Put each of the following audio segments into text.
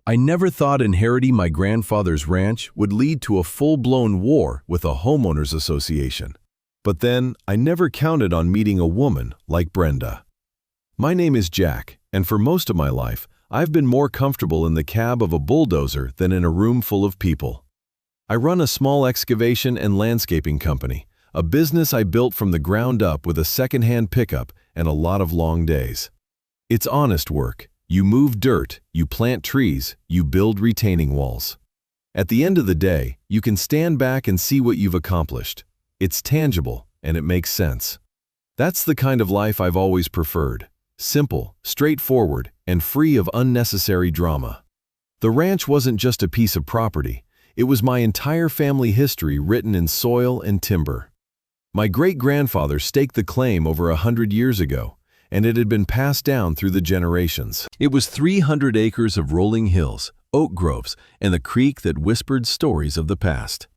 I never thought inheriting my grandfather's ranch would lead to a full-blown war with a homeowners association. But then, I never counted on meeting a woman like Brenda. My name is Jack, and for most of my life, I've been more comfortable in the cab of a bulldozer than in a room full of people. I run a small excavation and landscaping company, a business I built from the ground up with a second-hand pickup and a lot of long days. It's honest work. You move dirt, you plant trees, you build retaining walls. At the end of the day, you can stand back and see what you've accomplished. It's tangible, and it makes sense. That's the kind of life I've always preferred. Simple, straightforward, and free of unnecessary drama. The ranch wasn't just a piece of property. It was my entire family history written in soil and timber. My great-grandfather staked the claim over 100 years ago, and it had been passed down through the generations. It was 300 acres of rolling hills, oak groves, and the creek that whispered stories of the past.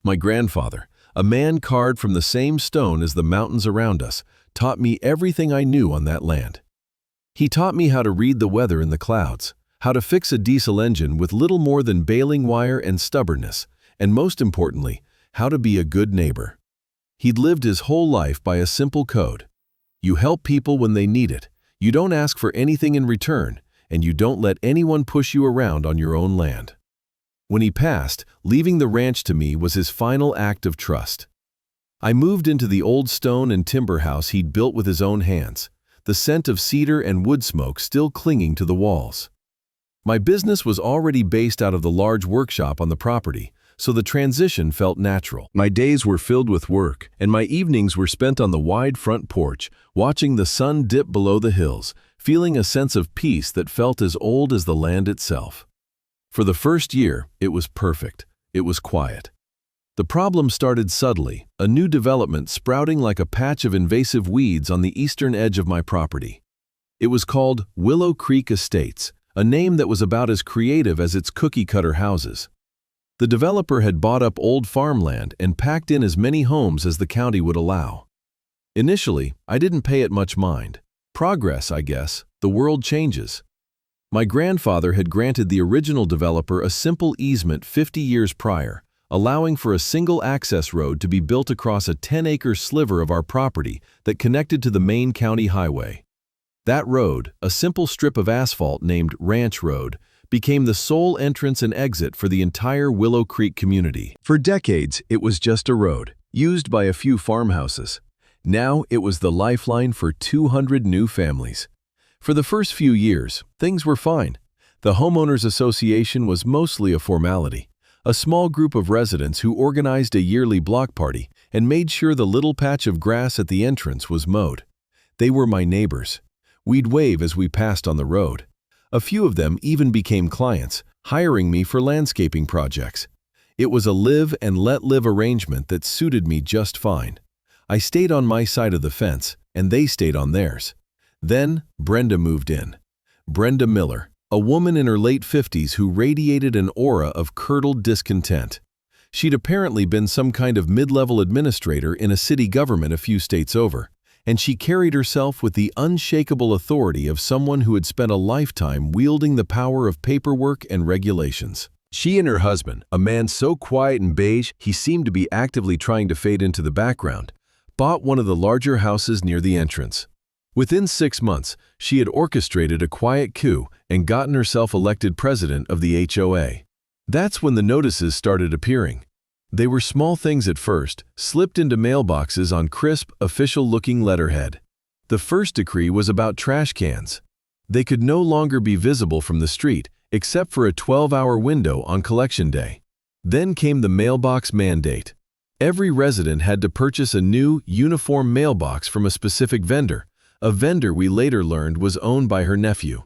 My grandfather, a man carved from the same stone as the mountains around us, taught me everything I knew on that land. He taught me how to read the weather in the clouds, how to fix a diesel engine with little more than baling wire and stubbornness, and most importantly, how to be a good neighbor. He'd lived his whole life by a simple code. You help people when they need it, you don't ask for anything in return, and you don't let anyone push you around on your own land. When he passed, leaving the ranch to me was his final act of trust. I moved into the old stone and timber house he'd built with his own hands, the scent of cedar and wood smoke still clinging to the walls. My business was already based out of the large workshop on the property, so the transition felt natural. My days were filled with work, and my evenings were spent on the wide front porch, watching the sun dip below the hills, feeling a sense of peace that felt as old as the land itself. For the first year, it was perfect. It was quiet. The problem started subtly, a new development sprouting like a patch of invasive weeds on the eastern edge of my property. It was called Willow Creek Estates, a name that was about as creative as its cookie-cutter houses. The developer had bought up old farmland and packed in as many homes as the county would allow. Initially, I didn't pay it much mind. Progress, I guess. The world changes. My grandfather had granted the original developer a simple easement 50 years prior, allowing for a single access road to be built across a 10-acre sliver of our property that connected to the main county highway. That road, a simple strip of asphalt named Ranch Road, became the sole entrance and exit for the entire Willow Creek community. For decades, it was just a road, used by a few farmhouses. Now it was the lifeline for 200 new families. For the first few years, things were fine. The homeowners association was mostly a formality, a small group of residents who organized a yearly block party and made sure the little patch of grass at the entrance was mowed. They were my neighbors. We'd wave as we passed on the road. A few of them even became clients, hiring me for landscaping projects. It was a live and let live arrangement that suited me just fine. I stayed on my side of the fence, and they stayed on theirs. Then, Brenda moved in. Brenda Miller, a woman in her late 50s who radiated an aura of curdled discontent. She'd apparently been some kind of mid-level administrator in a city government a few states over, and she carried herself with the unshakable authority of someone who had spent a lifetime wielding the power of paperwork and regulations. She and her husband, a man so quiet and beige he seemed to be actively trying to fade into the background, bought one of the larger houses near the entrance. Within 6 months, she had orchestrated a quiet coup and gotten herself elected president of the HOA. That's when the notices started appearing. They were small things at first, slipped into mailboxes on crisp, official-looking letterhead. The first decree was about trash cans. They could no longer be visible from the street, except for a 12-hour window on collection day. Then came the mailbox mandate. Every resident had to purchase a new, uniform mailbox from a specific vendor, a vendor we later learned was owned by her nephew.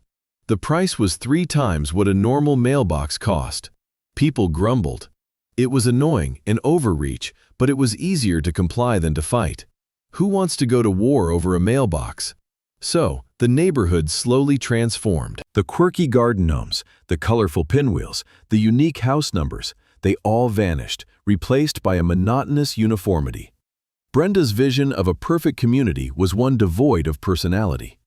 The price was 3 times what a normal mailbox cost. People grumbled. It was annoying, an overreach, but it was easier to comply than to fight. Who wants to go to war over a mailbox? So, the neighborhood slowly transformed. The quirky garden gnomes, the colorful pinwheels, the unique house numbers, they all vanished, replaced by a monotonous uniformity. Brenda's vision of a perfect community was one devoid of personality.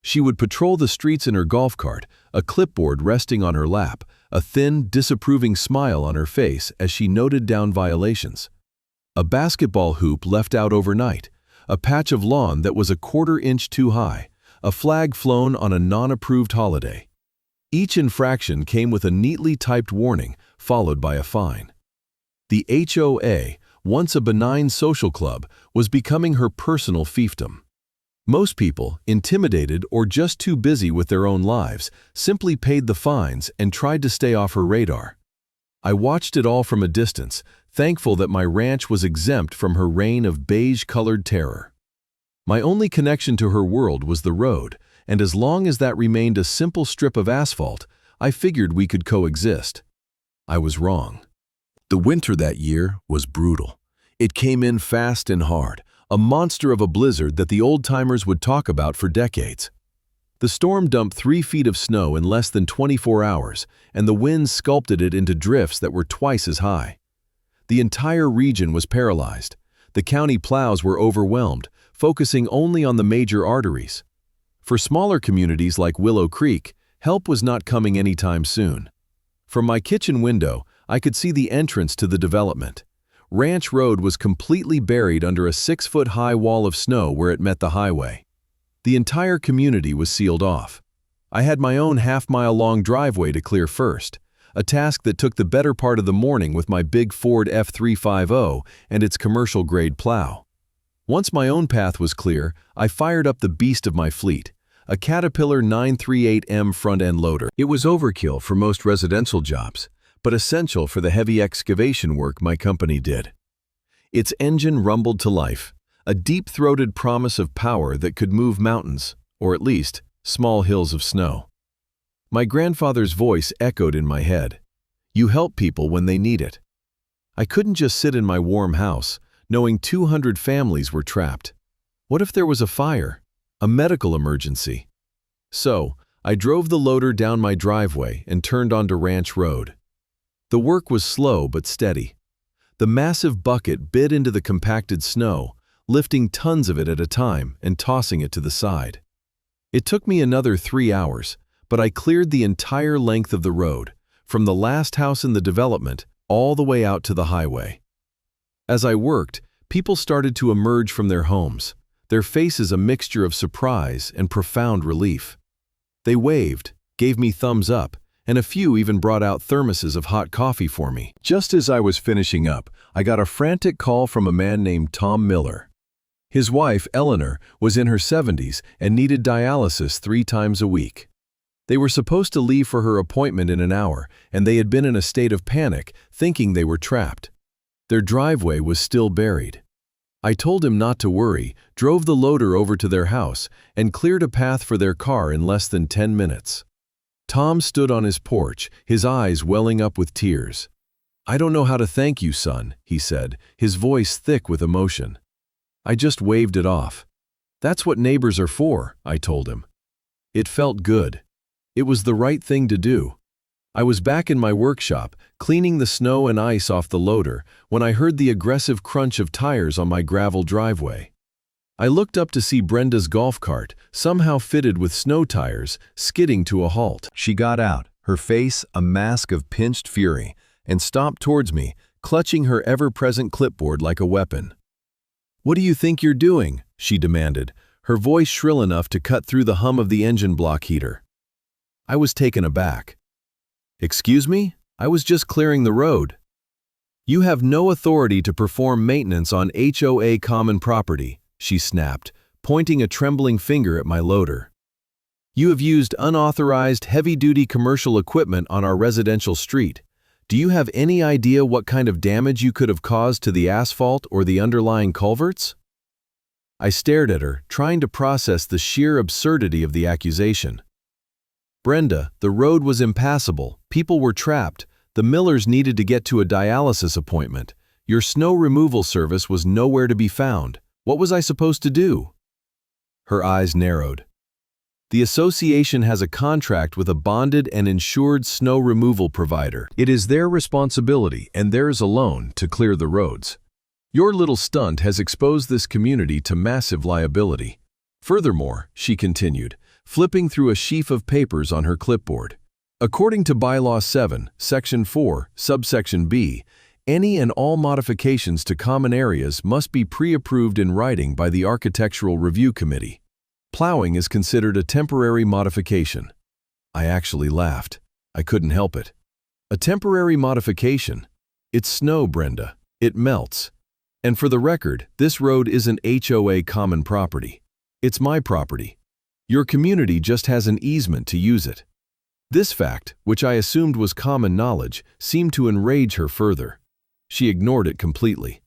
She would patrol the streets in her golf cart, a clipboard resting on her lap, a thin, disapproving smile on her face as she noted down violations. A basketball hoop left out overnight, a patch of lawn that was a quarter-inch too high, a flag flown on a non-approved holiday. Each infraction came with a neatly typed warning, followed by a fine. The HOA, once a benign social club, was becoming her personal fiefdom. Most people, intimidated or just too busy with their own lives, simply paid the fines and tried to stay off her radar. I watched it all from a distance, thankful that my ranch was exempt from her reign of beige-colored terror. My only connection to her world was the road, and as long as that remained a simple strip of asphalt, I figured we could coexist. I was wrong. The winter that year was brutal. It came in fast and hard, a monster of a blizzard that the old-timers would talk about for decades. The storm dumped 3 feet of snow in less than 24 hours, and the winds sculpted it into drifts that were twice as high. The entire region was paralyzed. The county plows were overwhelmed, focusing only on the major arteries. For smaller communities like Willow Creek, help was not coming anytime soon. From my kitchen window, I could see the entrance to the development. Ranch Road was completely buried under a 6-foot-high wall of snow where it met the highway. The entire community was sealed off. I had my own half-mile-long driveway to clear first, a task that took the better part of the morning with my big Ford F350 and its commercial-grade plow. Once my own path was clear, I fired up the beast of my fleet, a Caterpillar 938M front-end loader. It was overkill for most residential jobs, but essential for the heavy excavation work my company did. Its engine rumbled to life, a deep-throated promise of power that could move mountains, or at least, small hills of snow. My grandfather's voice echoed in my head. You help people when they need it. I couldn't just sit in my warm house, knowing 200 families were trapped. What if there was a fire, a medical emergency? So, I drove the loader down my driveway and turned onto Ranch Road. The work was slow but steady. The massive bucket bit into the compacted snow, lifting tons of it at a time and tossing it to the side. It took me another 3 hours, but I cleared the entire length of the road, from the last house in the development all the way out to the highway. As I worked, people started to emerge from their homes, their faces a mixture of surprise and profound relief. They waved, gave me thumbs up, and a few even brought out thermoses of hot coffee for me. Just as I was finishing up, I got a frantic call from a man named Tom Miller. His wife, Eleanor, was in her 70s and needed dialysis 3 times a week. They were supposed to leave for her appointment in an hour, and they had been in a state of panic, thinking they were trapped. Their driveway was still buried. I told him not to worry, drove the loader over to their house, and cleared a path for their car in less than 10 minutes. Tom stood on his porch, his eyes welling up with tears. "I don't know how to thank you, son," he said, his voice thick with emotion. I just waved it off. "That's what neighbors are for," I told him. It felt good. It was the right thing to do. I was back in my workshop, cleaning the snow and ice off the loader, when I heard the aggressive crunch of tires on my gravel driveway. I looked up to see Brenda's golf cart, somehow fitted with snow tires, skidding to a halt. She got out, her face a mask of pinched fury, and stomped towards me, clutching her ever-present clipboard like a weapon. "What do you think you're doing?" she demanded, her voice shrill enough to cut through the hum of the engine block heater. I was taken aback. "Excuse me? I was just clearing the road." "You have no authority to perform maintenance on HOA common property," she snapped, pointing a trembling finger at my loader. "You have used unauthorized heavy-duty commercial equipment on our residential street. Do you have any idea what kind of damage you could have caused to the asphalt or the underlying culverts?" I stared at her, trying to process the sheer absurdity of the accusation. "Brenda, the road was impassable, people were trapped, the Millers needed to get to a dialysis appointment. Your snow removal service was nowhere to be found. What was I supposed to do?" Her eyes narrowed. "The association has a contract with a bonded and insured snow removal provider. It is their responsibility, and theirs alone, to clear the roads. Your little stunt has exposed this community to massive liability. Furthermore," she continued, flipping through a sheaf of papers on her clipboard. According to Bylaw 7, Section 4, Subsection B, any and all modifications to common areas must be pre-approved in writing by the Architectural Review Committee. Plowing is considered a temporary modification. I actually laughed. I couldn't help it. A temporary modification? It's snow, Brenda. It melts. And for the record, this road isn't HOA common property. It's my property. Your community just has an easement to use it. This fact, which I assumed was common knowledge, seemed to enrage her further. She ignored it completely.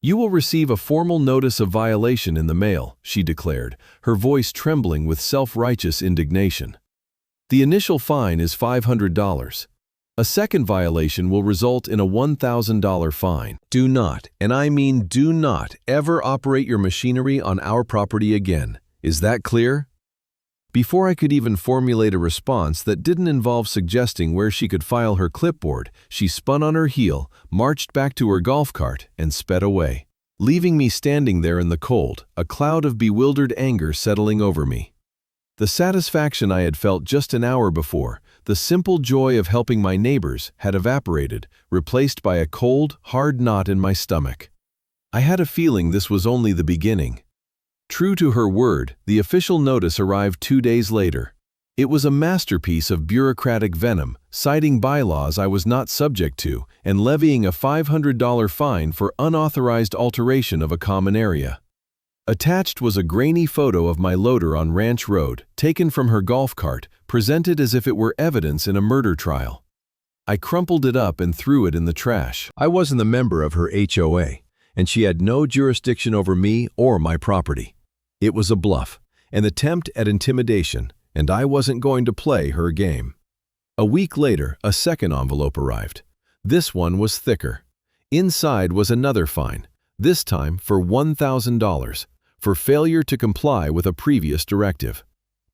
"You will receive a formal notice of violation in the mail," she declared, her voice trembling with self-righteous indignation. "The initial fine is $500. A second violation will result in a $1,000 fine. Do not, and I mean do not, ever operate your machinery on our property again. Is that clear?" Before I could even formulate a response that didn't involve suggesting where she could file her clipboard, she spun on her heel, marched back to her golf cart, and sped away, leaving me standing there in the cold, a cloud of bewildered anger settling over me. The satisfaction I had felt just an hour before, the simple joy of helping my neighbors, had evaporated, replaced by a cold, hard knot in my stomach. I had a feeling this was only the beginning. True to her word, the official notice arrived 2 days later. It was a masterpiece of bureaucratic venom, citing bylaws I was not subject to, and levying a $500 fine for unauthorized alteration of a common area. Attached was a grainy photo of my loader on Ranch Road, taken from her golf cart, presented as if it were evidence in a murder trial. I crumpled it up and threw it in the trash. I wasn't a member of her HOA, and she had no jurisdiction over me or my property. It was a bluff, an attempt at intimidation, and I wasn't going to play her game. A week later, a second envelope arrived. This one was thicker. Inside was another fine, this time for $1,000, for failure to comply with a previous directive.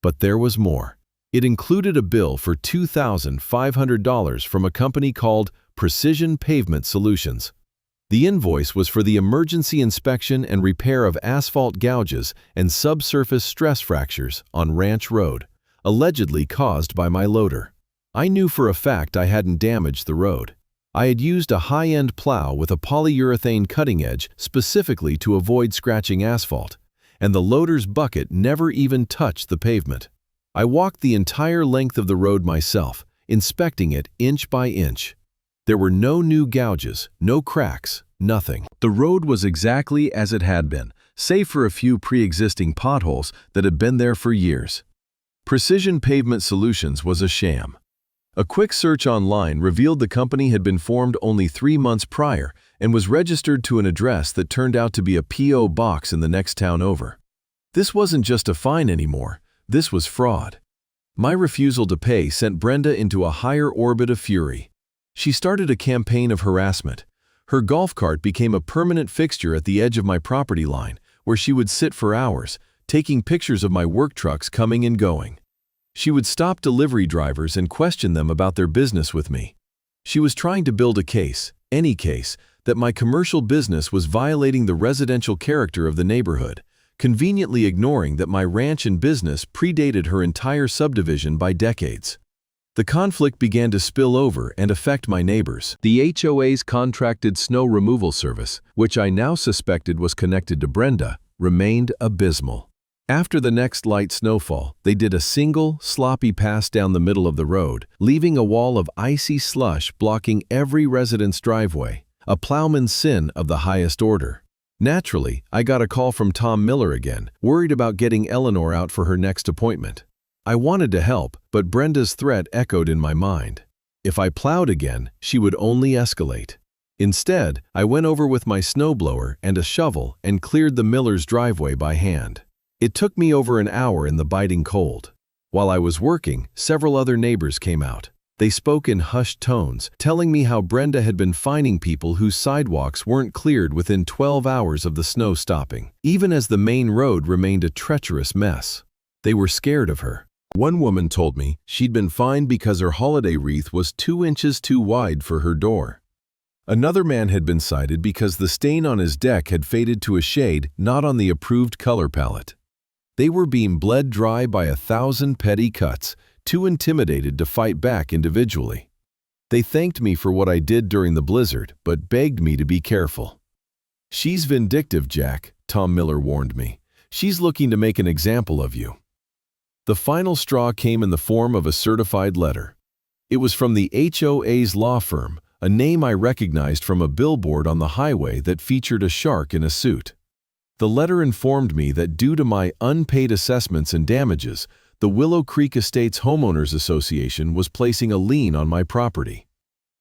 But there was more. It included a bill for $2,500 from a company called Precision Pavement Solutions. The invoice was for the emergency inspection and repair of asphalt gouges and subsurface stress fractures on Ranch Road, allegedly caused by my loader. I knew for a fact I hadn't damaged the road. I had used a high-end plow with a polyurethane cutting edge specifically to avoid scratching asphalt, and the loader's bucket never even touched the pavement. I walked the entire length of the road myself, inspecting it inch by inch. There were no new gouges, no cracks, nothing. The road was exactly as it had been, save for a few pre-existing potholes that had been there for years. Precision Pavement Solutions was a sham. A quick search online revealed the company had been formed only 3 months prior and was registered to an address that turned out to be a P.O. box in the next town over. This wasn't just a fine anymore, this was fraud. My refusal to pay sent Brenda into a higher orbit of fury. She started a campaign of harassment. Her golf cart became a permanent fixture at the edge of my property line, where she would sit for hours, taking pictures of my work trucks coming and going. She would stop delivery drivers and question them about their business with me. She was trying to build a case, any case, that my commercial business was violating the residential character of the neighborhood, conveniently ignoring that my ranch and business predated her entire subdivision by decades. The conflict began to spill over and affect my neighbors. The HOA's contracted snow removal service, which I now suspected was connected to Brenda, remained abysmal. After the next light snowfall, they did a single, sloppy pass down the middle of the road, leaving a wall of icy slush blocking every resident's driveway, a plowman's sin of the highest order. Naturally, I got a call from Tom Miller again, worried about getting Eleanor out for her next appointment. I wanted to help, but Brenda's threat echoed in my mind. If I plowed again, she would only escalate. Instead, I went over with my snowblower and a shovel and cleared the Miller's driveway by hand. It took me over an hour in the biting cold. While I was working, several other neighbors came out. They spoke in hushed tones, telling me how Brenda had been fining people whose sidewalks weren't cleared within 12 hours of the snow stopping, even as the main road remained a treacherous mess. They were scared of her. One woman told me she'd been fined because her holiday wreath was 2 inches too wide for her door. Another man had been cited because the stain on his deck had faded to a shade not on the approved color palette. They were being bled dry by 1,000 petty cuts, too intimidated to fight back individually. They thanked me for what I did during the blizzard, but begged me to be careful. "She's vindictive, Jack," Tom Miller warned me. "She's looking to make an example of you." The final straw came in the form of a certified letter. It was from the HOA's law firm, a name I recognized from a billboard on the highway that featured a shark in a suit. The letter informed me that due to my unpaid assessments and damages, the Willow Creek Estates Homeowners Association was placing a lien on my property.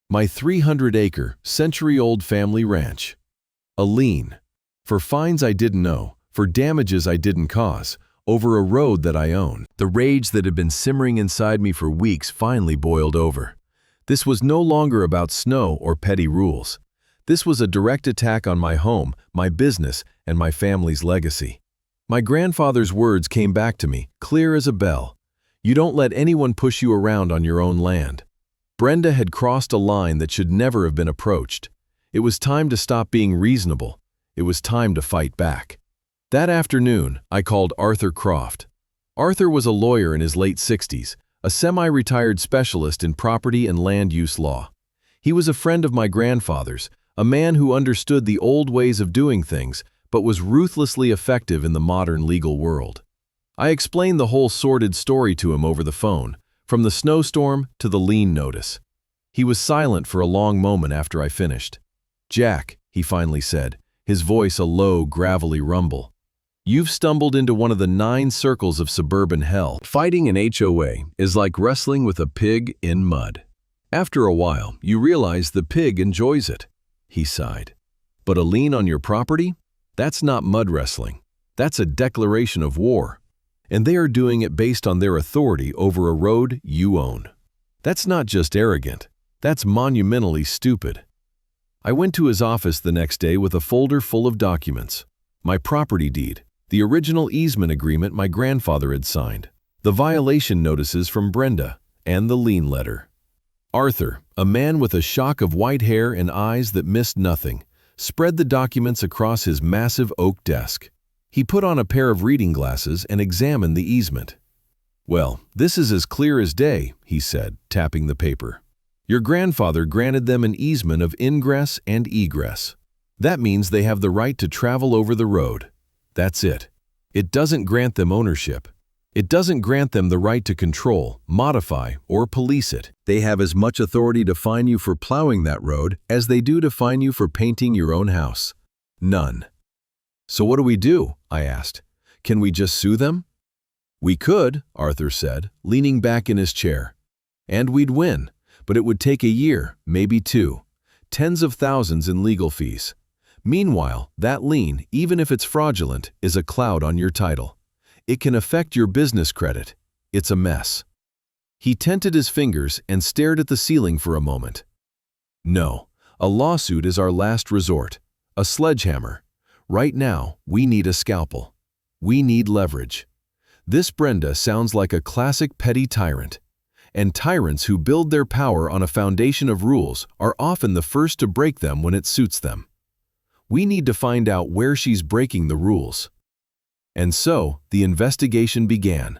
My 300-acre, century-old family ranch. A lien. For fines I didn't owe, for damages I didn't cause, over a road that I own. The rage that had been simmering inside me for weeks finally boiled over. This was no longer about snow or petty rules. This was a direct attack on my home, my business, and my family's legacy. My grandfather's words came back to me, clear as a bell. You don't let anyone push you around on your own land. Brenda had crossed a line that should never have been approached. It was time to stop being reasonable. It was time to fight back. That afternoon, I called Arthur Croft. Arthur was a lawyer in his late 60s, a semi-retired specialist in property and land use law. He was a friend of my grandfather's, a man who understood the old ways of doing things, but was ruthlessly effective in the modern legal world. I explained the whole sordid story to him over the phone, from the snowstorm to the lien notice. He was silent for a long moment after I finished. "Jack," he finally said, his voice a low, gravelly rumble, "you've stumbled into one of the 9 circles of suburban hell. Fighting an HOA is like wrestling with a pig in mud. After a while, you realize the pig enjoys it." He sighed. "But a lien on your property? That's not mud wrestling. That's a declaration of war. And they are doing it based on their authority over a road you own. That's not just arrogant. That's monumentally stupid." I went to his office the next day with a folder full of documents. My property deed, the original easement agreement my grandfather had signed, the violation notices from Brenda, and the lien letter. Arthur, a man with a shock of white hair and eyes that missed nothing, spread the documents across his massive oak desk. He put on a pair of reading glasses and examined the easement. "Well, this is as clear as day," he said, tapping the paper. "Your grandfather granted them an easement of ingress and egress. That means they have the right to travel over the road. That's it. It doesn't grant them ownership. It doesn't grant them the right to control, modify, or police it. They have as much authority to fine you for plowing that road as they do to fine you for painting your own house. None." "So what do we do?" I asked. "Can we just sue them?" "We could," Arthur said, leaning back in his chair. "And we'd win, but it would take a year, maybe 2. Tens of thousands in legal fees. Meanwhile, that lien, even if it's fraudulent, is a cloud on your title. It can affect your business credit. It's a mess." He tented his fingers and stared at the ceiling for a moment. "No, a lawsuit is our last resort. A sledgehammer. Right now, we need a scalpel. We need leverage. This Brenda sounds like a classic petty tyrant. And tyrants who build their power on a foundation of rules are often the first to break them when it suits them. We need to find out where she's breaking the rules." And so, the investigation began.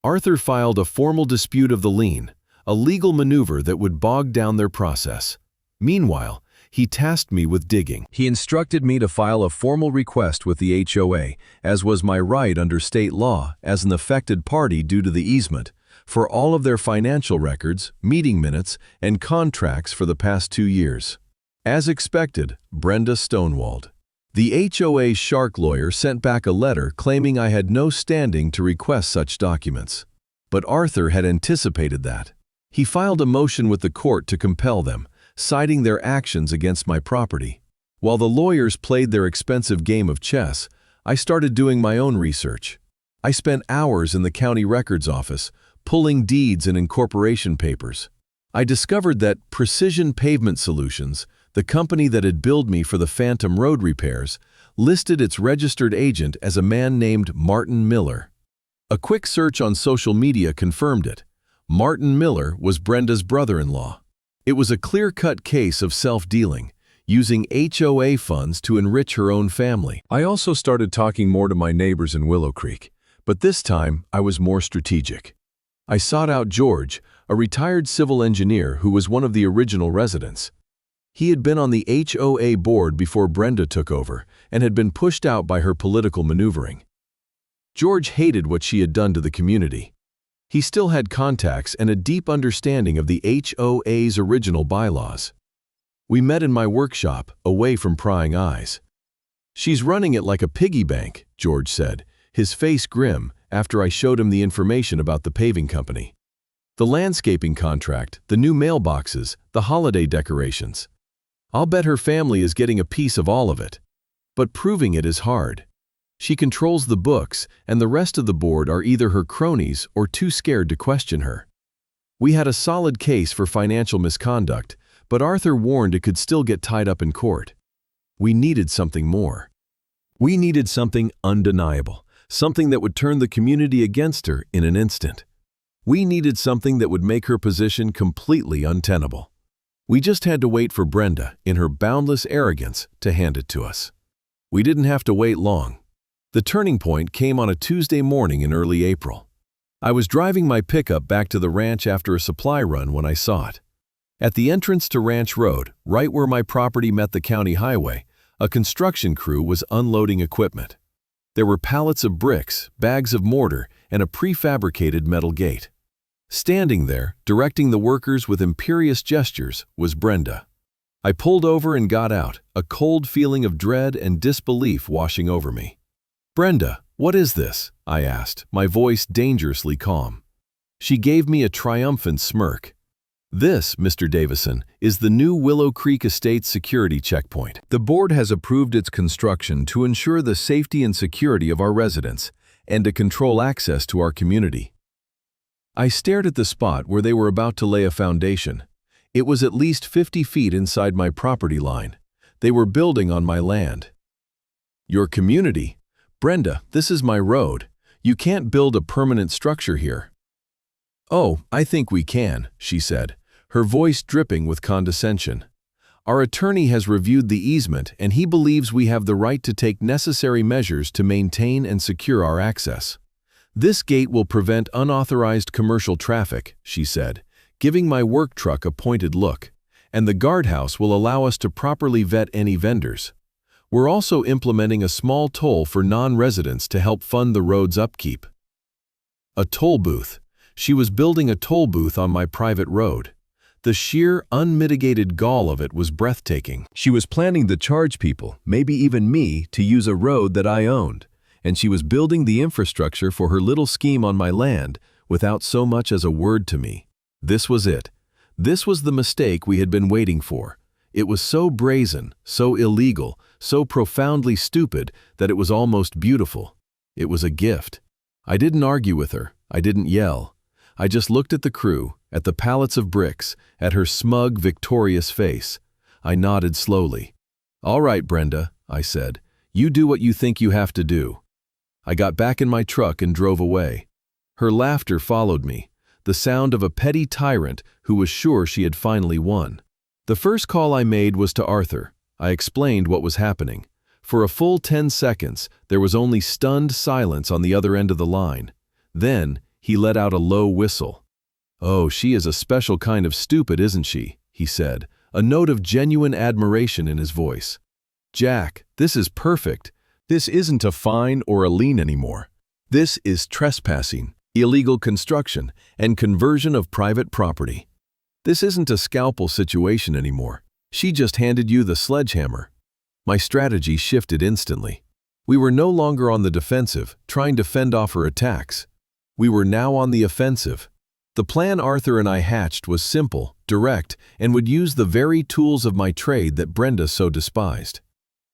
Arthur filed a formal dispute of the lien, a legal maneuver that would bog down their process. Meanwhile, he tasked me with digging. He instructed me to file a formal request with the HOA, as was my right under state law as an affected party due to the easement, for all of their financial records, meeting minutes, and contracts for the past 2 years. As expected, Brenda stonewalled. The HOA's shark lawyer sent back a letter claiming I had no standing to request such documents. But Arthur had anticipated that. He filed a motion with the court to compel them, citing their actions against my property. While the lawyers played their expensive game of chess, I started doing my own research. I spent hours in the county records office, pulling deeds and incorporation papers. I discovered that Precision Pavement Solutions, the company that had billed me for the phantom road repairs, listed its registered agent as a man named Martin Miller. A quick search on social media confirmed it. Martin Miller was Brenda's brother-in-law. It was a clear-cut case of self-dealing, using HOA funds to enrich her own family. I also started talking more to my neighbors in Willow Creek, But this time, I was more strategic. I sought out George, a retired civil engineer who was one of the original residents. He had been on the HOA board before Brenda took over and had been pushed out by her political maneuvering. George hated what she had done to the community. He still had contacts and a deep understanding of the HOA's original bylaws. We met in my workshop, away from prying eyes. "She's running it like a piggy bank," George said, his face grim, after I showed him the information about the paving company. The landscaping contract, the new mailboxes, the holiday decorations. "I'll bet her family is getting a piece of all of it. But proving it is hard. She controls the books, and the rest of the board are either her cronies or too scared to question her." We had a solid case for financial misconduct, but Arthur warned it could still get tied up in court. We needed something more. We needed something undeniable, something that would turn the community against her in an instant. We needed something that would make her position completely untenable. We just had to wait for Brenda, in her boundless arrogance, to hand it to us. We didn't have to wait long. The turning point came on a Tuesday morning in early April. I was driving my pickup back to the ranch after a supply run when I saw it. At the entrance to Ranch Road, right where my property met the county highway, a construction crew was unloading equipment. There were pallets of bricks, bags of mortar, and a prefabricated metal gate. Standing there, directing the workers with imperious gestures, was Brenda. I pulled over and got out, a cold feeling of dread and disbelief washing over me. "Brenda, what is this?" I asked, my voice dangerously calm. She gave me a triumphant smirk. "This, Mr. Davison, is the new Willow Creek Estates security checkpoint. The board has approved its construction to ensure the safety and security of our residents and to control access to our community." I stared at the spot where they were about to lay a foundation. It was at least 50 feet inside my property line. They were building on my land. "Your community? Brenda, this is my road. You can't build a permanent structure here." "Oh, I think we can," she said, her voice dripping with condescension. "Our attorney has reviewed the easement and he believes we have the right to take necessary measures to maintain and secure our access. This gate will prevent unauthorized commercial traffic," she said, giving my work truck a pointed look, "and the guardhouse will allow us to properly vet any vendors. We're also implementing a small toll for non-residents to help fund the road's upkeep." A toll booth. She was building a toll booth on my private road. The sheer, unmitigated gall of it was breathtaking. She was planning to charge people, maybe even me, to use a road that I owned, and she was building the infrastructure for her little scheme on my land without so much as a word to me. This was it. This was the mistake we had been waiting for. It was so brazen, so illegal, so profoundly stupid that it was almost beautiful. It was a gift. I didn't argue with her. I didn't yell. I just looked at the crew, at the pallets of bricks, at her smug, victorious face. I nodded slowly. "All right, Brenda," I said. "You do what you think you have to do." I got back in my truck and drove away. Her laughter followed me, the sound of a petty tyrant who was sure she had finally won. The first call I made was to Arthur. I explained what was happening. For a full 10 seconds, there was only stunned silence on the other end of the line. Then, he let out a low whistle. "Oh, she is a special kind of stupid, isn't she?" he said, a note of genuine admiration in his voice. "Jack, this is perfect. This isn't a fine or a lien anymore. This is trespassing, illegal construction, and conversion of private property. This isn't a scalpel situation anymore. She just handed you the sledgehammer." My strategy shifted instantly. We were no longer on the defensive, trying to fend off her attacks. We were now on the offensive. The plan Arthur and I hatched was simple, direct, and would use the very tools of my trade that Brenda so despised.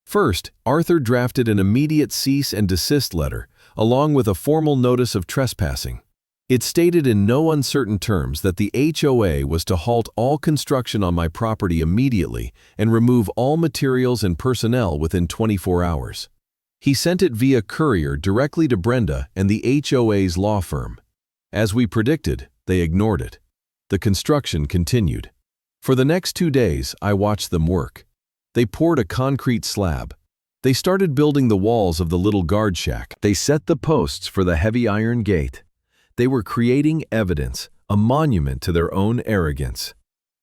First, Arthur drafted an immediate cease and desist letter, along with a formal notice of trespassing. It stated in no uncertain terms that the HOA was to halt all construction on my property immediately and remove all materials and personnel within 24 hours. He sent it via courier directly to Brenda and the HOA's law firm. As we predicted, they ignored it. The construction continued. For the next 2 days, I watched them work. They poured a concrete slab. They started building the walls of the little guard shack. They set the posts for the heavy iron gate. They were creating evidence, a monument to their own arrogance.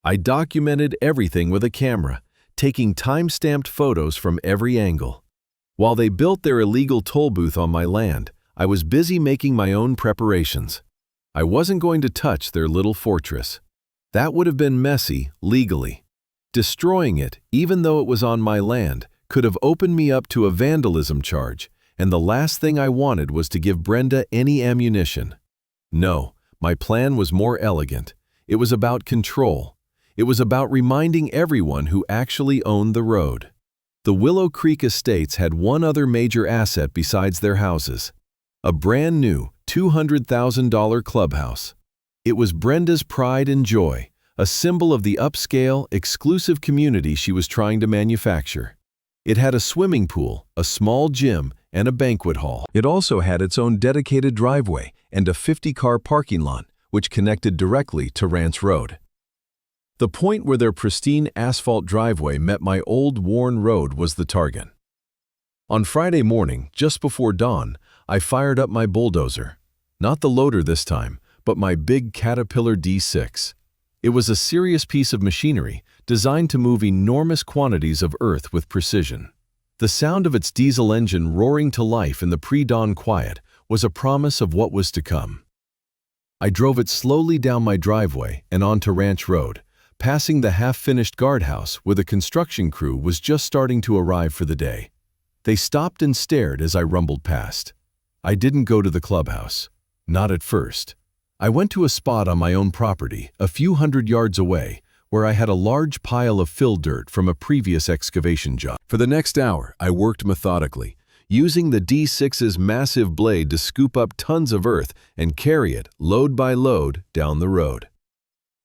I documented everything with a camera, taking time-stamped photos from every angle. While they built their illegal toll booth on my land, I was busy making my own preparations. I wasn't going to touch their little fortress. That would have been messy, legally. Destroying it, even though it was on my land, could have opened me up to a vandalism charge, and the last thing I wanted was to give Brenda any ammunition. No, my plan was more elegant. It was about control. It was about reminding everyone who actually owned the road. The Willow Creek Estates had one other major asset besides their houses: a brand new $200,000 clubhouse. It was Brenda's pride and joy, a symbol of the upscale, exclusive community she was trying to manufacture. It had a swimming pool, a small gym, and a banquet hall. It also had its own dedicated driveway and a 50-car parking lot, which connected directly to Ranch Road. The point where their pristine asphalt driveway met my old worn road was the target. On Friday morning, just before dawn, I fired up my bulldozer. Not the loader this time, but my big Caterpillar D6. It was a serious piece of machinery designed to move enormous quantities of earth with precision. The sound of its diesel engine roaring to life in the pre-dawn quiet was a promise of what was to come. I drove it slowly down my driveway and onto Ranch Road, passing the half-finished guardhouse where the construction crew was just starting to arrive for the day. They stopped and stared as I rumbled past. I didn't go to the clubhouse. Not at first. I went to a spot on my own property, a few hundred yards away, where I had a large pile of fill dirt from a previous excavation job. For the next hour, I worked methodically, using the D6's massive blade to scoop up tons of earth and carry it, load by load, down the road.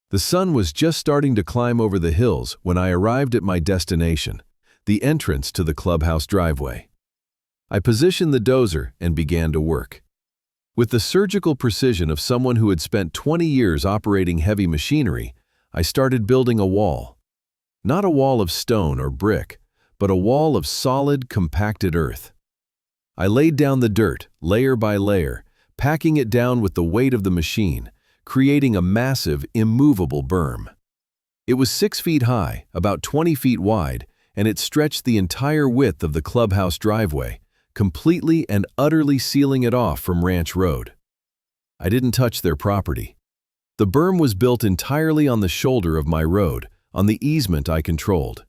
The sun was just starting to climb over the hills when I arrived at my destination, the entrance to the clubhouse driveway. I positioned the dozer and began to work. With the surgical precision of someone who had spent 20 years operating heavy machinery, I started building a wall. Not a wall of stone or brick, but a wall of solid, compacted earth. I laid down the dirt, layer by layer, packing it down with the weight of the machine, creating a massive, immovable berm. It was 6 feet high, about 20 feet wide, and it stretched the entire width of the clubhouse driveway, completely and utterly sealing it off from Ranch Road. I didn't touch their property. The berm was built entirely on the shoulder of my road, on the easement I controlled.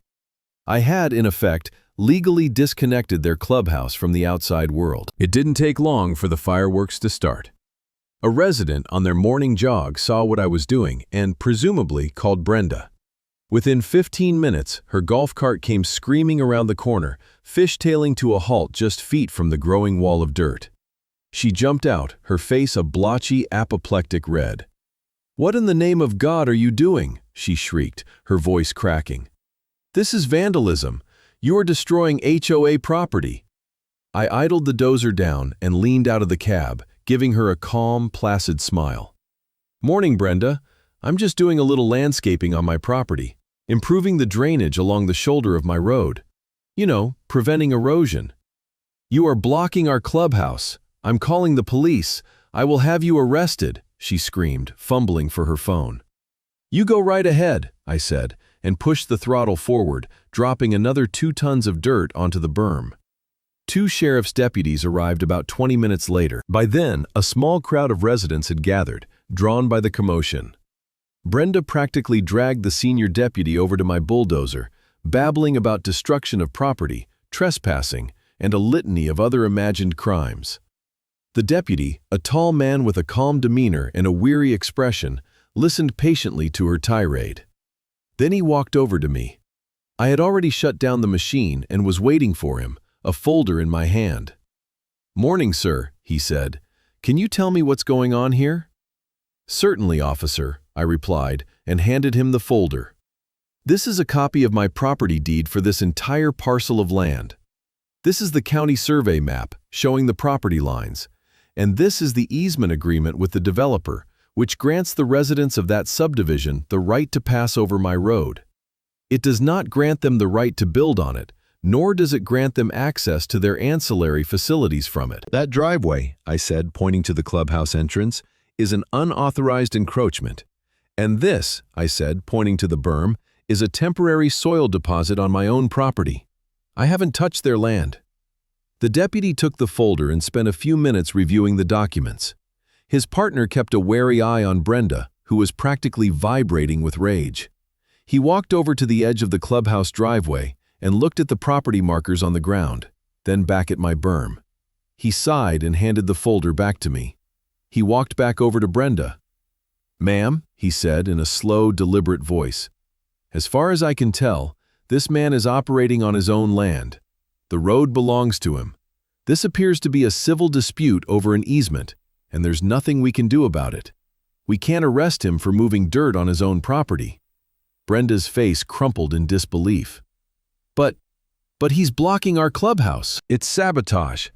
I had, in effect, legally disconnected their clubhouse from the outside world. It didn't take long for the fireworks to start. A resident on their morning jog saw what I was doing and, presumably, called Brenda. Within 15 minutes, her golf cart came screaming around the corner, fishtailing to a halt just feet from the growing wall of dirt. She jumped out, her face a blotchy, apoplectic red. "What in the name of God are you doing?" she shrieked, her voice cracking. "This is vandalism. You are destroying HOA property." I idled the dozer down and leaned out of the cab, giving her a calm, placid smile. "Morning, Brenda. I'm just doing a little landscaping on my property, improving the drainage along the shoulder of my road. You know, preventing erosion." "You are blocking our clubhouse. I'm calling the police. I will have you arrested," she screamed, fumbling for her phone. "You go right ahead," I said, and pushed the throttle forward, dropping another 2 tons of dirt onto the berm. 2 sheriff's deputies arrived about 20 minutes later. By then, a small crowd of residents had gathered, drawn by the commotion. Brenda practically dragged the senior deputy over to my bulldozer, babbling about destruction of property, trespassing, and a litany of other imagined crimes. The deputy, a tall man with a calm demeanor and a weary expression, listened patiently to her tirade. Then he walked over to me. I had already shut down the machine and was waiting for him, a folder in my hand. "Morning, sir," he said. "Can you tell me what's going on here?" "Certainly, officer," I replied, and handed him the folder. "This is a copy of my property deed for this entire parcel of land. This is the county survey map showing the property lines, and this is the easement agreement with the developer, which grants the residents of that subdivision the right to pass over my road. It does not grant them the right to build on it, nor does it grant them access to their ancillary facilities from it. That driveway, I said, pointing to the clubhouse entrance, is an unauthorized encroachment. And this, I said, pointing to the berm, is a temporary soil deposit on my own property. I haven't touched their land. The deputy took the folder and spent a few minutes reviewing the documents. His partner kept a wary eye on Brenda, who was practically vibrating with rage. He walked over to the edge of the clubhouse driveway and looked at the property markers on the ground, then back at my berm. He sighed and handed the folder back to me. He walked back over to Brenda. "Ma'am," he said in a slow, deliberate voice, "as far as I can tell, this man is operating on his own land. The road belongs to him. This appears to be a civil dispute over an easement, and there's nothing we can do about it. We can't arrest him for moving dirt on his own property." Brenda's face crumpled in disbelief. But he's blocking our clubhouse. It's sabotage."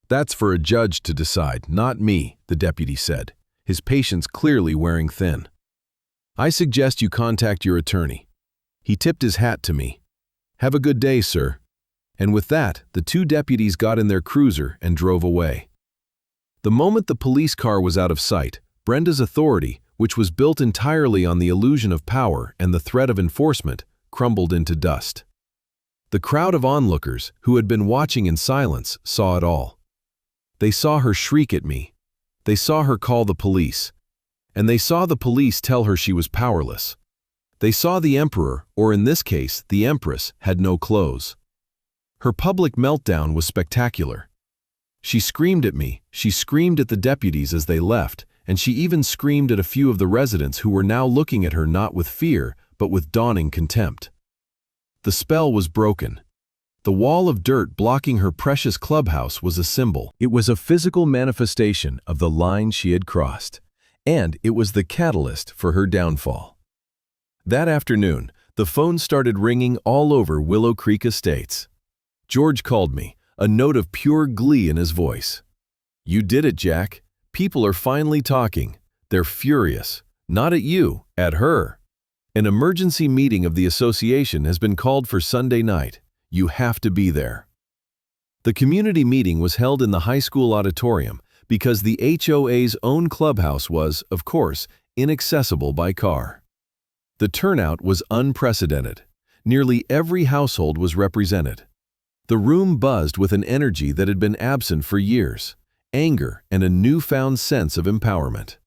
"That's for a judge to decide, not me," the deputy said, his patience clearly wearing thin. "I suggest you contact your attorney." He tipped his hat to me. "Have a good day, sir." And with that, the two deputies got in their cruiser and drove away. The moment the police car was out of sight, Brenda's authority, which was built entirely on the illusion of power and the threat of enforcement, crumbled into dust. The crowd of onlookers, who had been watching in silence, saw it all. They saw her shriek at me. They saw her call the police. And they saw the police tell her she was powerless. They saw the emperor, or in this case, the empress, had no clothes. Her public meltdown was spectacular. She screamed at me, she screamed at the deputies as they left, and she even screamed at a few of the residents who were now looking at her not with fear, but with dawning contempt. The spell was broken. The wall of dirt blocking her precious clubhouse was a symbol. It was a physical manifestation of the line she had crossed, and it was the catalyst for her downfall. That afternoon, the phone started ringing all over Willow Creek Estates. George called me, a note of pure glee in his voice. "You did it, Jack. People are finally talking. They're furious. Not at you, at her. An emergency meeting of the association has been called for Sunday night. You have to be there." The community meeting was held in the high school auditorium because the HOA's own clubhouse was, of course, inaccessible by car. The turnout was unprecedented. Nearly every household was represented. The room buzzed with an energy that had been absent for years, anger and a newfound sense of empowerment.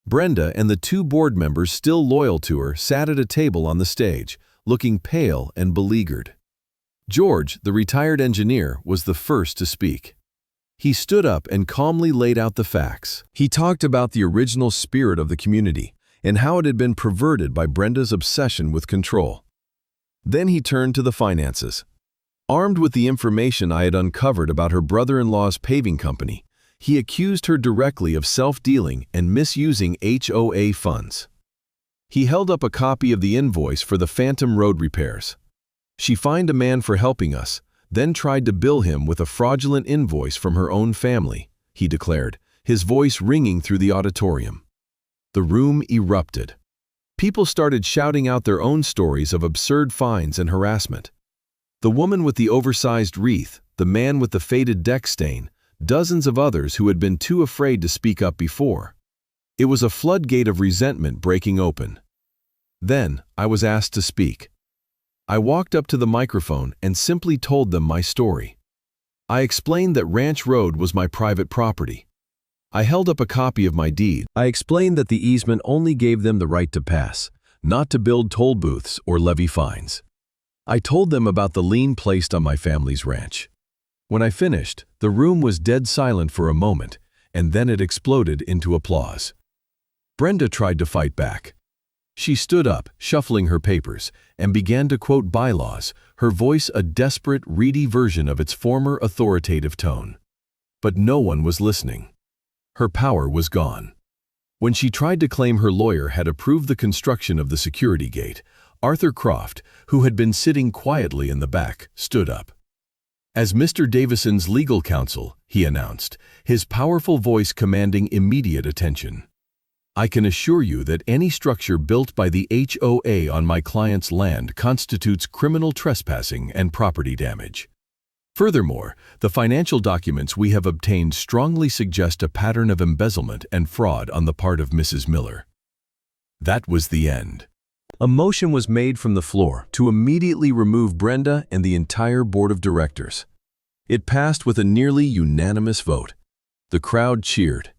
Brenda and the two board members still loyal to her sat at a table on the stage, looking pale and beleaguered. George, the retired engineer, was the first to speak. He stood up and calmly laid out the facts. He talked about the original spirit of the community and how it had been perverted by Brenda's obsession with control. Then he turned to the finances. Armed with the information I had uncovered about her brother-in-law's paving company, he accused her directly of self-dealing and misusing HOA funds. He held up a copy of the invoice for the Phantom Road repairs. She fined a man for helping us, then tried to bill him with a fraudulent invoice from her own family, he declared, his voice ringing through the auditorium. The room erupted. People started shouting out their own stories of absurd fines and harassment. The woman with the oversized wreath, the man with the faded deck stain, dozens of others who had been too afraid to speak up before. It was a floodgate of resentment breaking open. Then I was asked to speak. I walked up to the microphone and simply told them my story. I explained that Ranch Road was my private property. I held up a copy of my deed. I explained that the easement only gave them the right to pass, not to build toll booths or levy fines. I told them about the lien placed on my family's ranch. When I finished, the room was dead silent for a moment, and then it exploded into applause. Brenda tried to fight back. She stood up, shuffling her papers, and began to quote bylaws, her voice a desperate, reedy version of its former authoritative tone. But no one was listening. Her power was gone. When she tried to claim her lawyer had approved the construction of the security gate, Arthur Croft, who had been sitting quietly in the back, stood up. As Mr. Davison's legal counsel, he announced, his powerful voice commanding immediate attention. I can assure you that any structure built by the HOA on my client's land constitutes criminal trespassing and property damage. Furthermore, the financial documents we have obtained strongly suggest a pattern of embezzlement and fraud on the part of Mrs. Miller. That was the end. A motion was made from the floor to immediately remove Brenda and the entire board of directors. It passed with a nearly unanimous vote. The crowd cheered.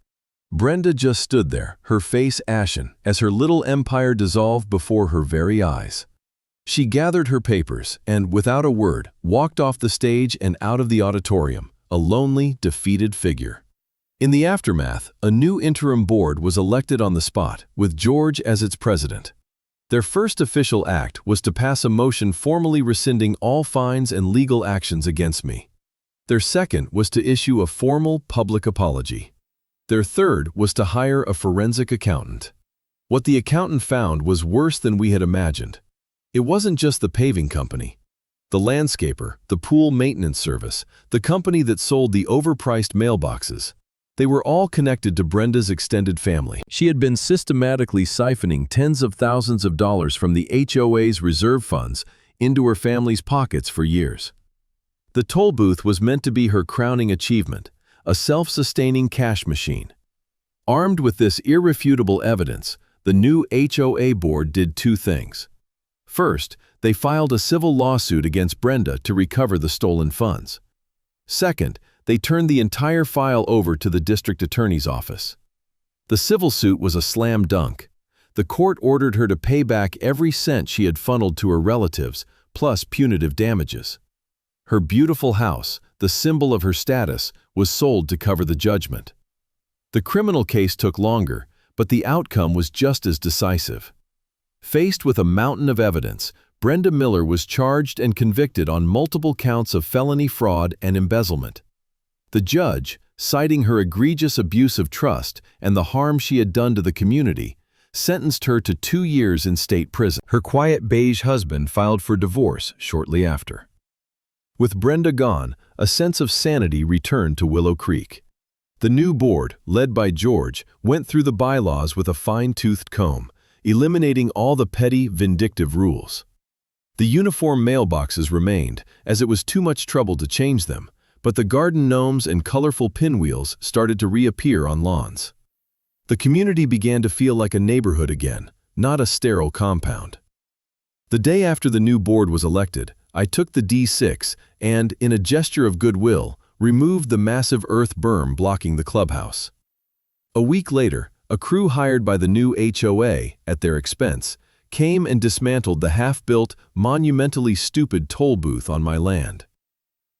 Brenda just stood there, her face ashen, as her little empire dissolved before her very eyes. She gathered her papers and, without a word, walked off the stage and out of the auditorium, a lonely, defeated figure. In the aftermath, a new interim board was elected on the spot, with George as its president. Their first official act was to pass a motion formally rescinding all fines and legal actions against me. Their second was to issue a formal public apology. Their third was to hire a forensic accountant. What the accountant found was worse than we had imagined. It wasn't just the paving company. The landscaper, the pool maintenance service, the company that sold the overpriced mailboxes. They were all connected to Brenda's extended family. She had been systematically siphoning tens of thousands of dollars from the HOA's reserve funds into her family's pockets for years. The toll booth was meant to be her crowning achievement, a self-sustaining cash machine. Armed with this irrefutable evidence, the new HOA board did two things. First, they filed a civil lawsuit against Brenda to recover the stolen funds. Second, they turned the entire file over to the district attorney's office. The civil suit was a slam dunk. The court ordered her to pay back every cent she had funneled to her relatives, plus punitive damages. Her beautiful house, the symbol of her status, was sold to cover the judgment. The criminal case took longer, but the outcome was just as decisive. Faced with a mountain of evidence, Brenda Miller was charged and convicted on multiple counts of felony fraud and embezzlement. The judge, citing her egregious abuse of trust and the harm she had done to the community, sentenced her to 2 years in state prison. Her quiet beige husband filed for divorce shortly after. With Brenda gone, a sense of sanity returned to Willow Creek. The new board, led by George, went through the bylaws with a fine-toothed comb, eliminating all the petty, vindictive rules. The uniform mailboxes remained, as it was too much trouble to change them, but the garden gnomes and colorful pinwheels started to reappear on lawns. The community began to feel like a neighborhood again, not a sterile compound. The day after the new board was elected, I took the D6 and, in a gesture of goodwill, removed the massive earth berm blocking the clubhouse. A week later, a crew hired by the new HOA, at their expense, came and dismantled the half-built, monumentally stupid toll booth on my land.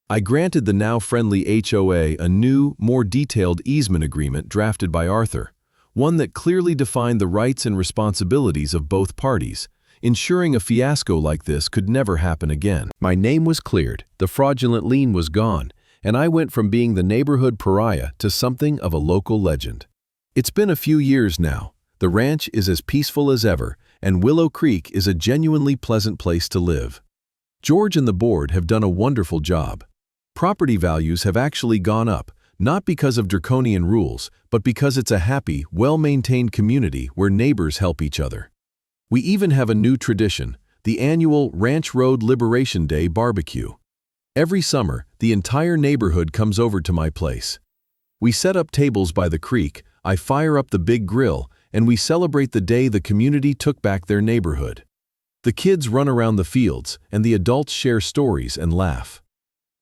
I granted the now friendly HOA a new, more detailed easement agreement drafted by Arthur, one that clearly defined the rights and responsibilities of both parties, ensuring a fiasco like this could never happen again. My name was cleared, the fraudulent lien was gone, and I went from being the neighborhood pariah to something of a local legend. It's been a few years now. The ranch is as peaceful as ever, and Willow Creek is a genuinely pleasant place to live. George and the board have done a wonderful job. Property values have actually gone up, not because of draconian rules, but because it's a happy, well-maintained community where neighbors help each other. We even have a new tradition, the annual Ranch Road Liberation Day barbecue. Every summer, the entire neighborhood comes over to my place. We set up tables by the creek, I fire up the big grill, and we celebrate the day the community took back their neighborhood. The kids run around the fields, and the adults share stories and laugh.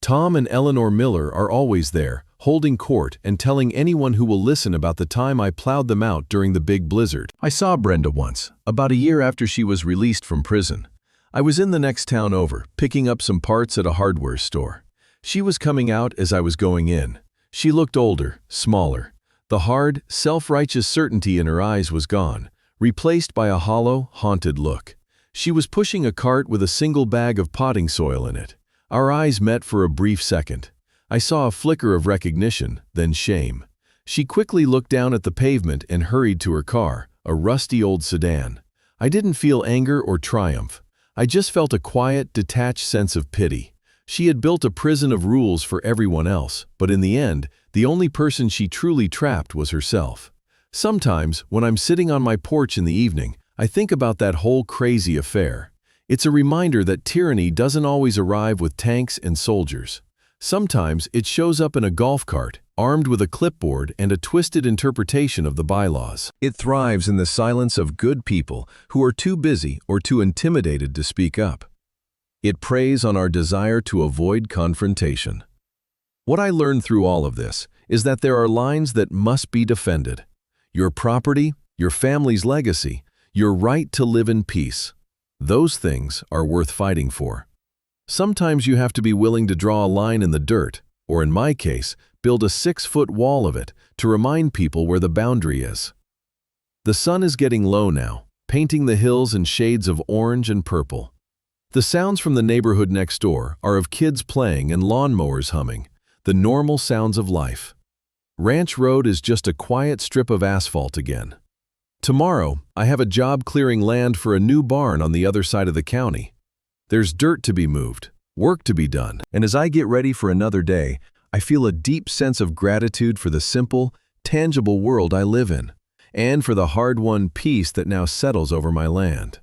Tom and Eleanor Miller are always there, holding court and telling anyone who will listen about the time I plowed them out during the big blizzard. I saw Brenda once, about a year after she was released from prison. I was in the next town over, picking up some parts at a hardware store. She was coming out as I was going in. She looked older, smaller. The hard, self-righteous certainty in her eyes was gone, replaced by a hollow, haunted look. She was pushing a cart with a single bag of potting soil in it. Our eyes met for a brief second. I saw a flicker of recognition, then shame. She quickly looked down at the pavement and hurried to her car, a rusty old sedan. I didn't feel anger or triumph. I just felt a quiet, detached sense of pity. She had built a prison of rules for everyone else, but in the end, the only person she truly trapped was herself. Sometimes, when I'm sitting on my porch in the evening, I think about that whole crazy affair. It's a reminder that tyranny doesn't always arrive with tanks and soldiers. Sometimes it shows up in a golf cart, armed with a clipboard and a twisted interpretation of the bylaws. It thrives in the silence of good people who are too busy or too intimidated to speak up. It preys on our desire to avoid confrontation. What I learned through all of this is that there are lines that must be defended. Your property, your family's legacy, your right to live in peace. Those things are worth fighting for. Sometimes you have to be willing to draw a line in the dirt, or in my case, build a 6-foot wall of it to remind people where the boundary is. The sun is getting low now, painting the hills in shades of orange and purple. The sounds from the neighborhood next door are of kids playing and lawnmowers humming, the normal sounds of life. Ranch Road is just a quiet strip of asphalt again. Tomorrow, I have a job clearing land for a new barn on the other side of the county. There's dirt to be moved, work to be done, and as I get ready for another day, I feel a deep sense of gratitude for the simple, tangible world I live in, and for the hard-won peace that now settles over my land.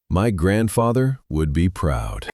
My grandfather would be proud.